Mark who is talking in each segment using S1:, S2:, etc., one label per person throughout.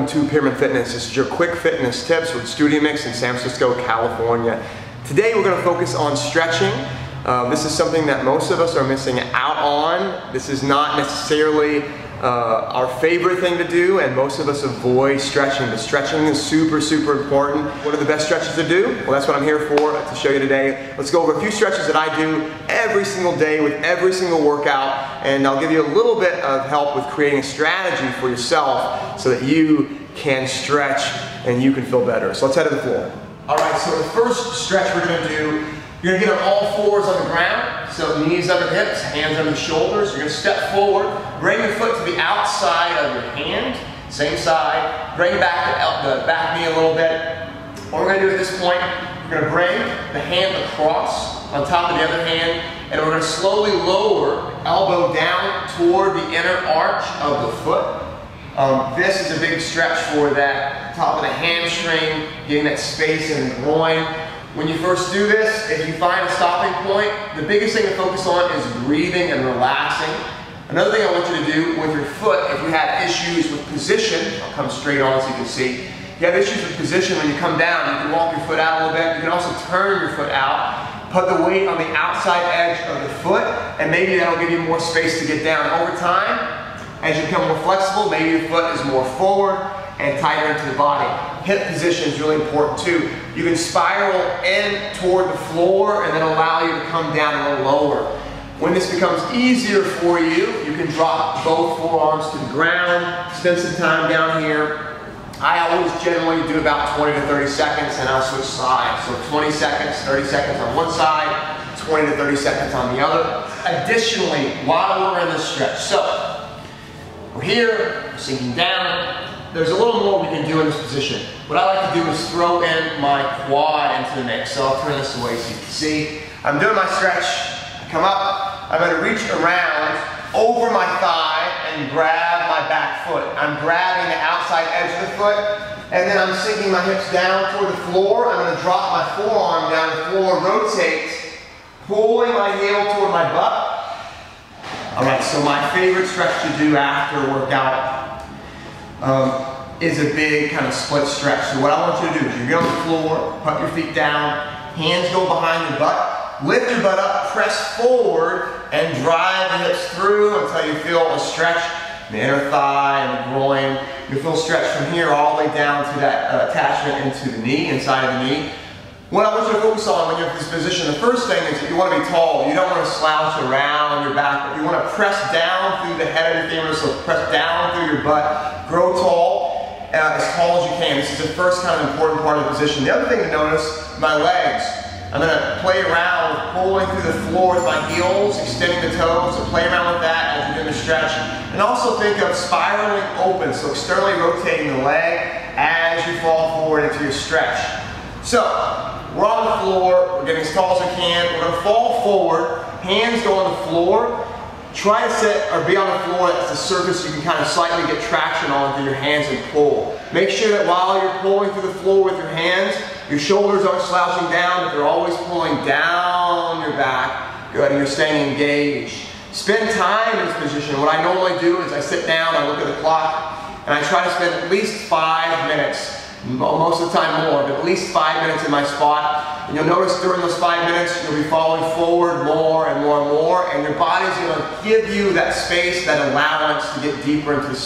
S1: welcome to Pearman Fitness. This is your quick fitness tips with Studiomix in San Francisco, California. Today we're going to focus on stretching. This is something that most of us are missing out on. This is not necessarily our favorite thing to do, and most of us avoid stretching. But stretching is super important. What are the best stretches to do? Well, that's what I'm here for, to show you today. Let's go over a few stretches that I do every single day with every single workout, and I'll give you a little bit of help with creating a strategy for yourself so that you can stretch and you can feel better. So let's head to the floor. All right, so the first stretch we're going to do, you're going to get on all fours on the ground, so knees under the hips, hands under the shoulders. You're going to step forward, bring your foot to the outside of your hand, same side, bring back the back knee a little bit. What we're going to do at this point, we're going to bring the hand across on top of the other hand, and we're going to slowly lower elbow down toward the inner arch of the foot. This is a big stretch for that top of the hamstring, getting that space in the groin. When you first do this, if you find a stopping point, the biggest thing to focus on is breathing and relaxing. Another thing I want you to do with your foot, if you have issues with position, I'll come straight on so you can see. If you have issues with position when you come down, you can walk your foot out a little bit. You can also turn your foot out, put the weight on the outside edge of the foot, and maybe that'll give you more space to get down. Over time, as you become more flexible, maybe your foot is more forward and tighter into the body. Hip position is really important too. You can spiral in toward the floor and then allow you to come down a little lower. When this becomes easier for you, you can drop both forearms to the ground, spend some time down here. I always generally do about 20 to 30 seconds and I'll switch sides. So 20 seconds, 30 seconds on one side, 20 to 30 seconds on the other. Additionally, while we're in this stretch, so we're here, sinking down. There's a little more we can do in this position. What I like to do is throw in my quad into the mix. So I'll turn this away so you can see. I'm doing my stretch. I come up. I'm going to reach around over my thigh and grab my back foot. I'm grabbing the outside edge of the foot, and then I'm sinking my hips down toward the floor. I'm going to drop my forearm down the floor, rotate, pulling my heel toward my butt. All right, so my favorite stretch to do after a workout is a big kind of split stretch. So what I want you to do is you get on the floor, put your feet down, hands go behind your butt, lift your butt up, press forward, and drive the hips through until you feel a stretch in the inner thigh and the groin. You'll feel stretch from here all the way down to that attachment into the knee, inside of the knee. What I want you to focus on when you're in this position, the first thing is that you want to be tall. You don't want to slouch around your back, but you want to press down through the head of your femur, so press down through your butt. Grow tall, as tall as you can. This is the first kind of important part of the position. The other thing to notice, my legs. I'm going to play around with pulling through the floor with my heels, extending the toes, so play around with that as you're doing the stretch. And also think of spiraling open, so externally rotating the leg as you fall forward into your stretch. So, we're on the floor, we're getting as tall as we can, we're going to fall forward, hands go on the floor, try to sit or be on the floor that's a surface you can kind of slightly get traction on through your hands and pull. Make sure that while you're pulling through the floor with your hands, your shoulders aren't slouching down, but they're always pulling down your back. Good, and you're staying engaged. Spend time in this position. What I normally do is I sit down, I look at the clock, and I try to spend at least 5 minutes. Most of the time more, but at least 5 minutes in my spot. And you'll notice during those 5 minutes, you'll be falling forward more and more and more, and your body's going to give you that space, that allowance to get deeper into the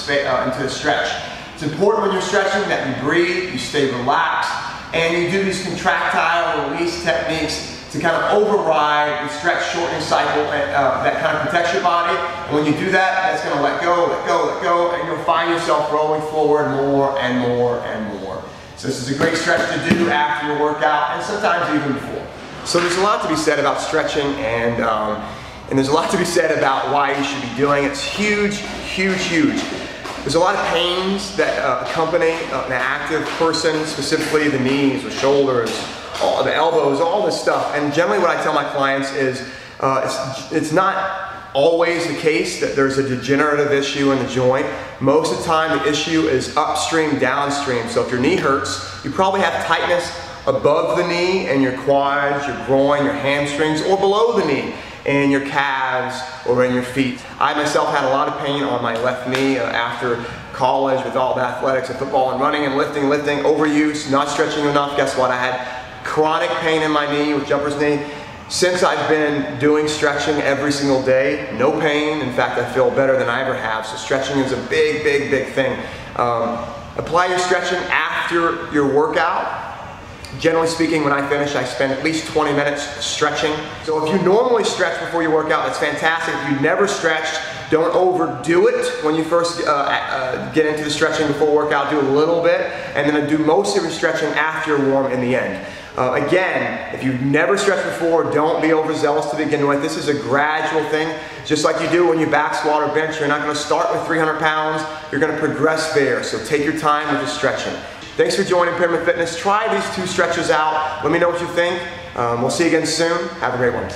S1: stretch. It's important when you're stretching that you breathe, you stay relaxed, and you do these contractile release techniques to kind of override the stretch shortening cycle that kind of protects your body. And when you do that, that's going to let go, let go, let go, and you'll find yourself rolling forward more and more and more. So this is a great stretch to do after your workout, and sometimes even before. So there's a lot to be said about stretching, and there's a lot to be said about why you should be doing it. It's huge, huge, huge. There's a lot of pains that accompany an active person, specifically the knees, the shoulders, the elbows, all this stuff. And generally what I tell my clients is it's not always the case that there's a degenerative issue in the joint. Most of the time the issue is upstream, downstream. So if your knee hurts, you probably have tightness above the knee and your quads, your groin, your hamstrings, or below the knee. in your calves or in your feet. I myself had a lot of pain on my left knee after college with all the athletics and football and running and lifting, overuse, not stretching enough. Guess what? I had chronic pain in my knee with jumper's knee. Since I've been doing stretching every single day, no pain. In fact, I feel better than I ever have. So stretching is a big, big, big thing. Apply your stretching after your workout. Generally speaking, when I finish, I spend at least 20 minutes stretching. So if you normally stretch before you work out, that's fantastic. If you've never stretched, don't overdo it when you first get into the stretching before workout. Do a little bit, and then do most of your stretching after you're warm in the end. Again, if you've never stretched before, don't be overzealous to begin with. This is a gradual thing, just like you do when you back squat or bench. You're not going to start with 300 pounds. You're going to progress there, so take your time with the stretching. Thanks for joining Pearman Fitness. Try these 2 stretches out. Let me know what you think. We'll see you again soon. Have a great one.